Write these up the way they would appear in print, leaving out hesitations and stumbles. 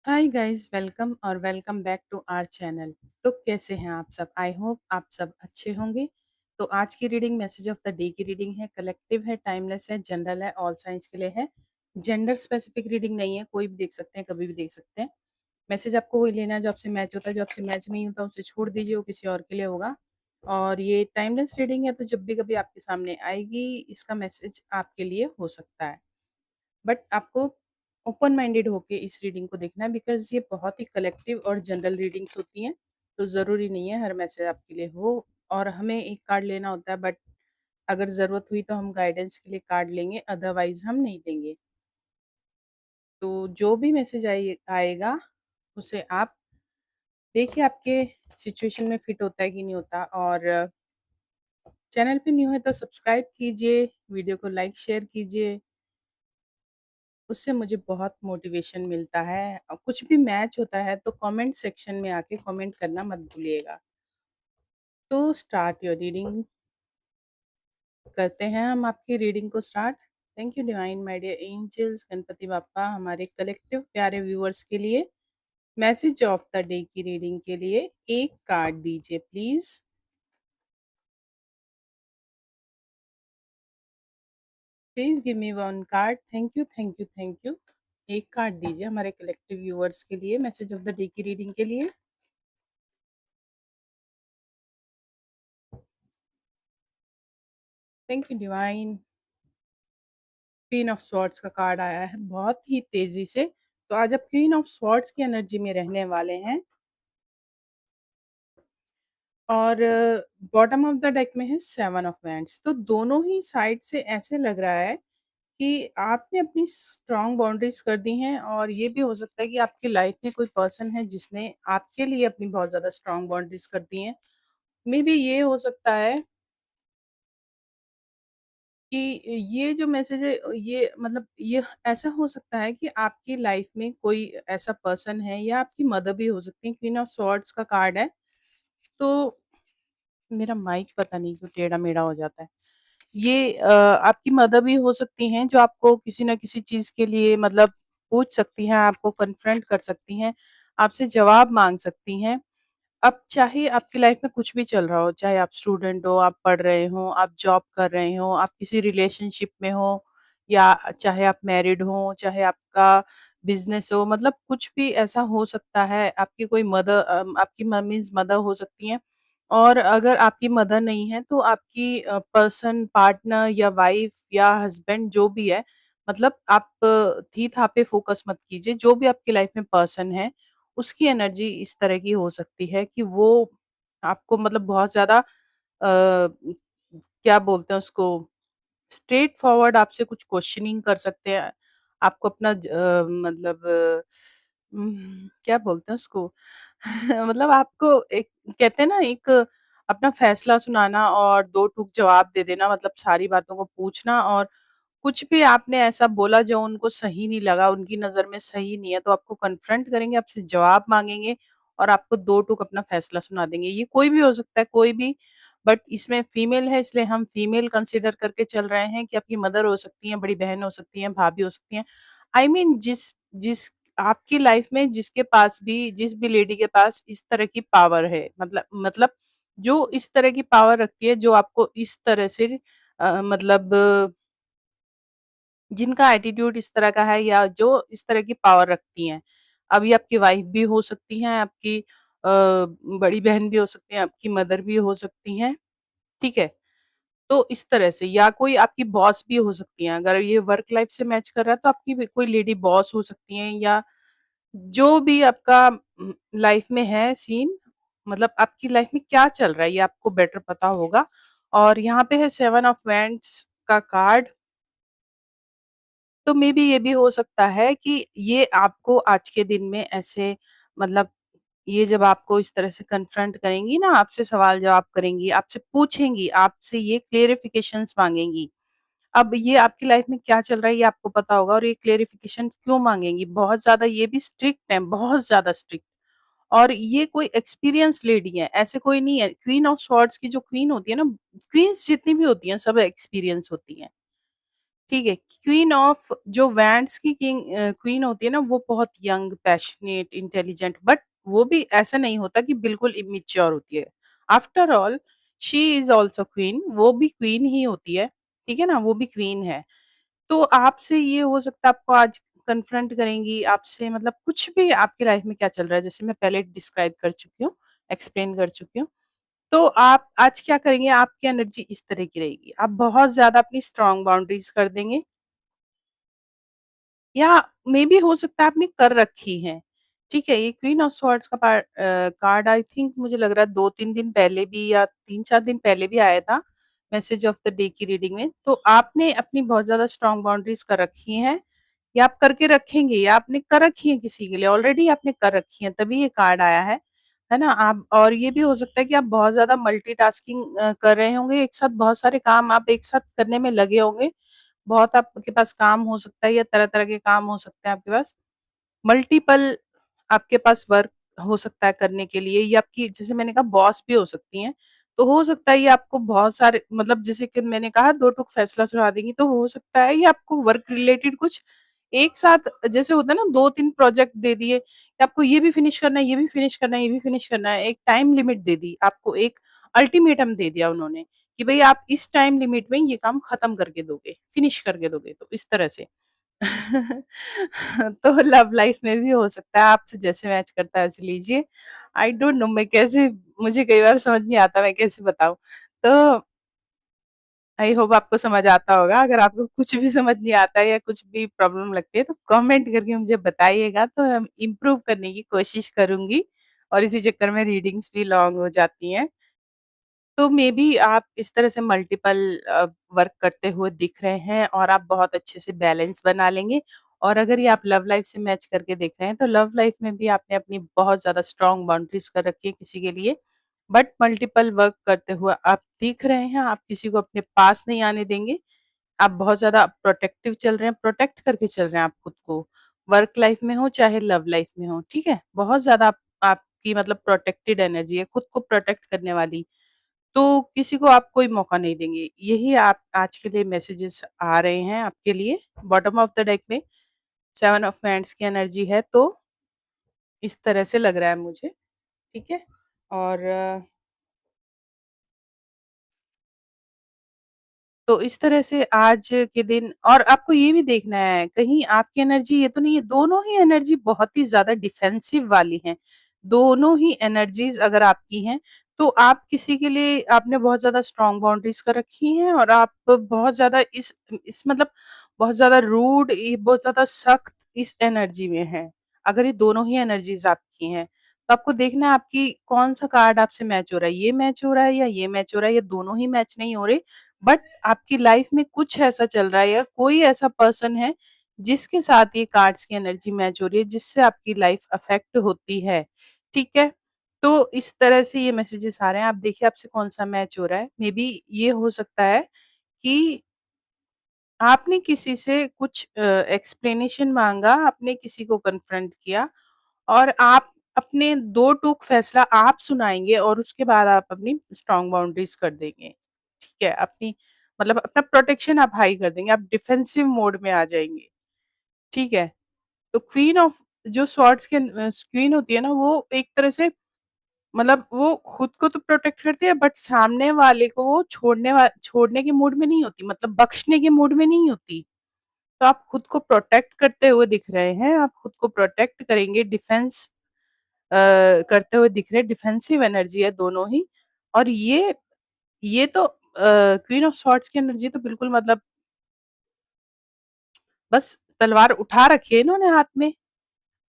हाय guys, welcome और welcome back to our channel. तो कैसे हैं आप सब? आई होप आप सब अच्छे होंगे। तो आज की reading message of the day की रीडिंग है, कलेक्टिव है, टाइमलेस है, जनरल है, ऑल साइंस के लिए है। जेंडर स्पेसिफिक रीडिंग नहीं है, कोई भी देख सकते हैं, कभी भी देख सकते हैं। मैसेज आपको वही लेना है जो आपसे मैच होता है, जो आपसे मैच नहीं होता उसे छोड़ दीजिए, वो किसी और के लिए होगा। और ये टाइमलेस रीडिंग है, तो जब भी कभी आपके सामने आएगी इसका मैसेज आपके लिए हो सकता है। बट आपको ओपन माइंडेड होके इस रीडिंग को देखना है, बिकॉज़ ये बहुत ही कलेक्टिव और जनरल रीडिंग्स होती हैं। तो ज़रूरी नहीं है हर मैसेज आपके लिए हो, और हमें एक कार्ड लेना होता है, बट अगर ज़रूरत हुई तो हम गाइडेंस के लिए कार्ड लेंगे, अदरवाइज़ हम नहीं लेंगे। तो जो भी मैसेज आएगा उसे आप देखिए, आपके सिचुएशन में फिट होता है कि नहीं होता। और चैनल पे न्यू है तो सब्सक्राइब कीजिए, वीडियो को लाइक शेयर कीजिए। उससे मुझे बहुत मोटिवेशन मिलता है। कुछ भी मैच होता है तो कमेंट सेक्शन में आके कमेंट करना मत भूलिएगा। तो स्टार्ट योर रीडिंग, करते हैं हम आपकी रीडिंग को start. Thank you divine, my dear angels, Ganpati Bappa, हमारे कलेक्टिव प्यारे व्यूअर्स के लिए मैसेज ऑफ द डे की रीडिंग के लिए एक कार्ड दीजिए please. Please give me one card. Thank you, thank you, thank you. एक कार्ड दीजिए हमारे कलेक्टिव व्यूअर्स के लिए मैसेज ऑफ द डे की रीडिंग के लिए। Thank you divine. Queen of swords का कार्ड आया है बहुत ही तेजी से। तो आज आप क्वीन ऑफ स्वॉर्ड्स की एनर्जी में रहने वाले हैं। और बॉटम ऑफ द डेक में है सेवन ऑफ वैंड्स। तो दोनों ही साइड से ऐसे लग रहा है कि आपने अपनी स्ट्रॉन्ग बाउंड्रीज कर दी हैं, और ये भी हो सकता है कि आपकी लाइफ में कोई पर्सन है जिसने आपके लिए अपनी बहुत ज्यादा स्ट्रॉन्ग बाउंड्रीज कर दी हैं। मे बी ये हो सकता है कि ये जो मैसेज है, ये मतलब ये ऐसा हो सकता है कि आपकी लाइफ में कोई ऐसा पर्सन है, या आपकी मदर भी हो सकती है। क्वीन ऑफ सॉर्ड्स का कार्ड है। तो मेरा माइक पता नहीं क्यों टेढ़ा मेढ़ा हो जाता है। ये आपकी मदर भी हो सकती हैं, जो आपको किसी ना किसी चीज के लिए मतलब पूछ सकती हैं, आपको कन्फ्रंट कर सकती हैं, आपसे जवाब मांग सकती हैं। अब चाहे आपकी लाइफ में कुछ भी चल रहा हो, चाहे आप स्टूडेंट हो, आप पढ़ रहे हो, आप जॉब कर रहे हो, आप किसी रिलेशनशिप में हो, या चाहे आप मैरिड हो, चाहे आपका बिज़नेस हो, मतलब कुछ भी ऐसा हो सकता है। आपकी कोई मदर, आपकी मम्मीज़ मदर हो सकती हैं। और अगर आपकी मदर नहीं है तो आपकी पर्सन, पार्टनर या वाइफ या हस्बैंड जो भी है, मतलब आप थी-था पे फ़ोकस मत कीजिए। जो भी आपकी लाइफ में पर्सन है, उसकी एनर्जी इस तरह की हो सकती है कि वो आपको मतलब बहुत ज़्यादा क्या बोलते हैं उसको, स्ट्रेट फॉरवर्ड आपसे कुछ क्वेश्चनिंग कर सकते हैं। आपको अपना मतलब क्या बोलते हैं उसको मतलब आपको एक, कहते हैं ना, एक अपना फैसला सुनाना और दो टूक जवाब दे देना, मतलब सारी बातों को पूछना। और कुछ भी आपने ऐसा बोला जो उनको सही नहीं लगा, उनकी नज़र में सही नहीं है, तो आपको कन्फ्रंट करेंगे, आपसे जवाब माँगेंगे और आपको दो टूक अपना फैसला सुना देंगे। ये कोई भी हो सकता है, कोई भी। बट इसमें फीमेल है, इसलिए हम फीमेल कंसीडर करके चल रहे हैं कि आपकी मदर हो सकती हैं, बड़ी बहन हो सकती हैं, भाभी हो सकती हैं। आई मीन जिस जिस आपकी लाइफ में जिसके पास भी, जिस भी लेडी के पास इस तरह की पावर है, मतलब जो इस तरह की पावर रखती है, जो आपको इस तरह से मतलब जिनका एटीट्यूड इस तरह का है, या जो इस तरह की पावर रखती हैं। अभी आपकी वाइफ भी हो सकती हैं, आपकी बड़ी बहन भी हो सकती हैं, आपकी मदर भी हो सकती हैं, ठीक है? तो इस तरह से, या कोई आपकी बॉस भी हो सकती हैं। अगर ये वर्क लाइफ से मैच कर रहा है तो आपकी भी कोई लेडी बॉस हो सकती हैं, या जो भी आपका लाइफ में है सीन, मतलब आपकी लाइफ में क्या चल रहा है ये आपको बेटर पता होगा। और यहाँ पे है सेवन ऑफ वैंड्स का कार्ड। तो मे बी ये भी हो सकता है कि ये आपको आज के दिन में ऐसे, मतलब ये जब आपको इस तरह से कन्फ्रंट करेंगी ना, आपसे सवाल जवाब करेंगी, आपसे पूछेंगी, आपसे ये क्लेरिफिकेशंस मांगेंगी। अब ये आपकी लाइफ में क्या चल रहा है ये आपको पता होगा, और ये क्लेरिफिकेशन क्यों मांगेंगी, बहुत ज्यादा ये भी स्ट्रिक्ट है, बहुत ज्यादा स्ट्रिक्ट। और ये कोई एक्सपीरियंस लेडी है, ऐसे कोई नहीं है। क्वीन ऑफ स्वॉर्ड्स की जो क्वीन होती है ना, क्वींस जितनी भी होती हैं सब एक्सपीरियंस होती हैं। ठीक है? क्वीन ऑफ जो वैंड्स की क्वीन होती है ना, वो बहुत यंग, पैशनेट, इंटेलिजेंट, बट वो भी ऐसा नहीं होता कि बिल्कुल इमैच्योर होती है। After all she is also queen, वो भी क्वीन ही होती है, ठीक है ना? वो भी क्वीन है। तो आपसे ये हो सकता है आपको आज कन्फ्रंट करेंगी, आपसे मतलब कुछ भी आपकी लाइफ में क्या चल रहा है, जैसे मैं पहले डिस्क्राइब कर चुकी हूँ, एक्सप्लेन कर चुकी हूँ। तो आप आज क्या करेंगे, आपकी एनर्जी इस तरह की रहेगी, आप बहुत ज़्यादा अपनी स्ट्रॉन्ग बाउंड्रीज़ कर देंगे, या मे बी हो सकता है आपने कर रखी हैं, ठीक है? ये क्वीन ऑफ स्वॉर्ड्स का कार्ड आई थिंक मुझे लग रहा है 2-3 दिन पहले भी या 3-4 दिन पहले भी आया था, मैसेज ऑफ द डे की रीडिंग में। तो आपने अपनी बहुत ज़्यादा स्ट्रॉन्ग बाउंड्रीज़ कर रखी हैं, या आप करके रखेंगे, या आपने कर रखी हैं किसी के लिए, ऑलरेडी आपने कर रखी हैं, तभी ये कार्ड आया है ना? आप और ये भी हो सकता है कि आप बहुत ज़्यादा मल्टीटास्किंग कर रहे होंगे, एक साथ बहुत सारे काम आप एक साथ करने में लगे होंगे। बहुत आपके पास काम हो सकता है, या तरह-तरह के काम हो सकते हैं आपके पास। मल्टीपल आपके पास वर्क हो सकता है करने के लिए, या आपकी जैसे मैंने कहा बॉस भी हो सकती हैं। तो हो सकता है ये आपको बहुत सारे मतलब जैसे कि मैंने कहा 2 टूक फैसला सुना देंगी, तो हो सकता है ये आपको वर्क रिलेटेड कुछ एक साथ जैसे होता है ना 2-3 प्रोजेक्ट दे दिए कि आपको ये भी फिनिश करना है, ये भी फिनिश करना है, ये भी फिनिश करना है। एक टाइम लिमिट दे दी, आपको एक अल्टीमेटम दे दिया उन्होंने कि भई आप इस टाइम लिमिट में ये काम खत्म करके दोगे, फिनिश करके दोगे। तो इस तरह से। तो लव लाइफ में भी हो सकता है, आपसे जैसे मैच करता है वैसे लीजिए। आई डोंट नो मैं कैसे, मुझे कई बार समझ नहीं आता मैं कैसे बताऊँ। तो आई होप आपको समझ आता होगा। अगर आपको कुछ भी समझ नहीं आता है या कुछ भी प्रॉब्लम लगती है तो कमेंट करके मुझे बताइएगा, तो हम इम्प्रूव करने की कोशिश करूँगी, और इसी चक्कर में रीडिंग्स भी लॉन्ग हो जाती हैं। तो मे बी आप इस तरह से मल्टीपल वर्क करते हुए दिख रहे हैं, और आप बहुत अच्छे से बैलेंस बना लेंगे। और अगर ये आप लव लाइफ से मैच करके देख रहे हैं, तो लव लाइफ में भी आपने अपनी बहुत ज़्यादा स्ट्रॉन्ग बाउंड्रीज़ कर रखी है किसी के लिए, बट मल्टीपल वर्क करते हुए आप दिख रहे हैं, आप किसी को अपने पास नहीं आने देंगे। आप बहुत ज़्यादा प्रोटेक्टिव चल रहे हैं, प्रोटेक्ट करके चल रहे हैं आप खुद को, वर्क लाइफ में हो चाहे लव लाइफ में हो, ठीक है? बहुत ज़्यादा आप आपकी मतलब प्रोटेक्टेड एनर्जी है, खुद को प्रोटेक्ट करने वाली। तो किसी को आप कोई मौका नहीं देंगे। यही आप आज के लिए मैसेजेस आ रहे हैं आपके लिए। बॉटम ऑफ द डेक में 7 ऑफ हैंड्स की एनर्जी है, तो इस तरह से लग रहा है मुझे, ठीक है? और तो इस तरह से आज के दिन, और आपको ये भी देखना है कहीं आपकी एनर्जी ये तो नहीं है, दोनों ही एनर्जी बहुत ही ज़्यादा डिफेंसिव वाली हैं। दोनों ही एनर्जीज़ अगर आपकी हैं, तो आप किसी के लिए आपने बहुत ज़्यादा स्ट्रॉन्ग बाउंड्रीज़ कर रखी हैं, और आप बहुत ज़्यादा इस मतलब बहुत ज़्यादा रूड, ये बहुत ज़्यादा सख्त इस एनर्जी में हैं। अगर ये दोनों ही एनर्जीज़ आपकी हैं, तो आपको देखना है आपकी कौन-सा कार्ड आपसे मैच हो रहा है। ये मैच हो रहा है या ये मैच हो रहा है, या दोनों ही मैच नहीं हो रहे, बट आपकी लाइफ में कुछ ऐसा चल रहा है, या कोई ऐसा पर्सन है जिसके साथ ये कार्ड्स की एनर्जी मैच हो रही है, जिससे आपकी लाइफ अफेक्ट होती है, ठीक है? तो इस तरह से ये मैसेजेस आ रहे हैं, आप देखिए आपसे कौन-सा मैच हो रहा है। मे बी ये हो सकता है कि आपने किसी से कुछ एक्सप्लेनेशन माँगा, आपने किसी को कन्फ्रंट किया, और आप अपने 2 टूक फैसला आप सुनाएँगे, और उसके बाद आप अपनी स्ट्रॉन्ग बाउंड्रीज़ कर देंगे। ठीक है? अपनी मतलब अपना प्रोटेक्शन आप हाई कर देंगे, आप डिफेंसिव मोड में आ जाएँगे, ठीक है? तो क्वीन ऑफ जो स्वॉर्ड्स की क्वीन होती है ना, वो एक तरह से मतलब वो खुद को तो प्रोटेक्ट करती है, बट सामने वाले को वो छोड़ने के मूड में नहीं होती, मतलब बख्शने के मूड में नहीं होती। तो आप खुद को प्रोटेक्ट करते हुए दिख रहे हैं, आप खुद को प्रोटेक्ट करेंगे, डिफेंस करते हुए दिख रहे हैं, डिफेंसिव एनर्जी है दोनों ही। और ये तो क्वीन ऑफ सॉर्ड्स की एनर्जी तो बिल्कुल मतलब बस तलवार उठा रखी है इन्होंने हाथ में,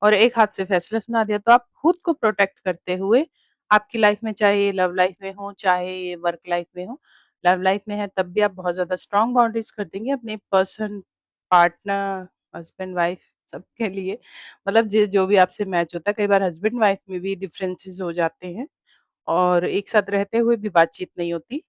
और एक हाथ से फैसला सुना दिया। तो आप खुद को प्रोटेक्ट करते हुए आपकी लाइफ में, चाहे ये लव लाइफ में हो, चाहे ये वर्क लाइफ में हो, लव लाइफ में है तब भी आप बहुत ज़्यादा स्ट्रॉन्ग बाउंड्रीज़ कर देंगे अपने पर्सन, पार्टनर, हस्बैंड, वाइफ सबके लिए। मतलब जो भी आपसे मैच होता है, कई बार हस्बैंड वाइफ में भी डिफरेंसेस हो जाते हैं, और एक साथ रहते हुए भी बातचीत नहीं होती।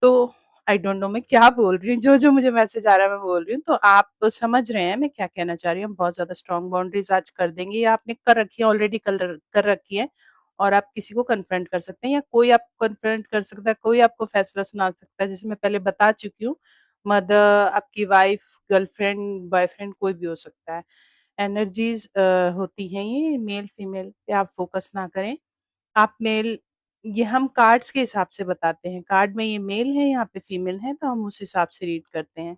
तो आई डोंट नो मैं क्या बोल रही हूँ, जो-जो मुझे मैसेज आ रहा है मैं बोल रही हूँ। तो आप तो समझ रहे हैं मैं क्या कहना चाह रही हूँ। बहुत ज़्यादा स्ट्रॉन्ग बाउंड्रीज़ आज कर देंगे, या आपने कर रखी है, ऑलरेडी कर रखी है, और आप किसी को कन्फ्रंट कर सकते हैं, या कोई आपको कन्फ्रंट कर सकता है, कोई आपको फैसला सुना सकता है, जैसे मैं पहले बता चुकी हूँ। मदर, आपकी वाइफ, गर्लफ्रेंड, बॉयफ्रेंड कोई भी हो सकता है। एनर्जीज़ होती हैं ये मेल फीमेल पे आप फ़ोकस ना करें। आप मेल ये हम कार्ड्स के हिसाब से बताते हैं, कार्ड में ये मेल है, यहाँ पे फीमेल है, तो हम उस हिसाब से रीड करते हैं।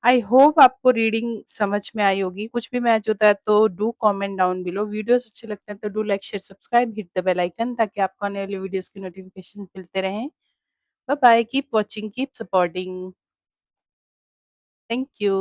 आई होप आपको रीडिंग समझ में आई होगी। कुछ भी मैच होता है तो do comment down below. Videos अच्छे लगते हैं तो do like, share, subscribe, hit the bell icon ताकि आपको आने वाली वीडियोज़ की नोटिफ़िकेशन मिलते रहें। Bye bye, keep watching, keep supporting. Thank you.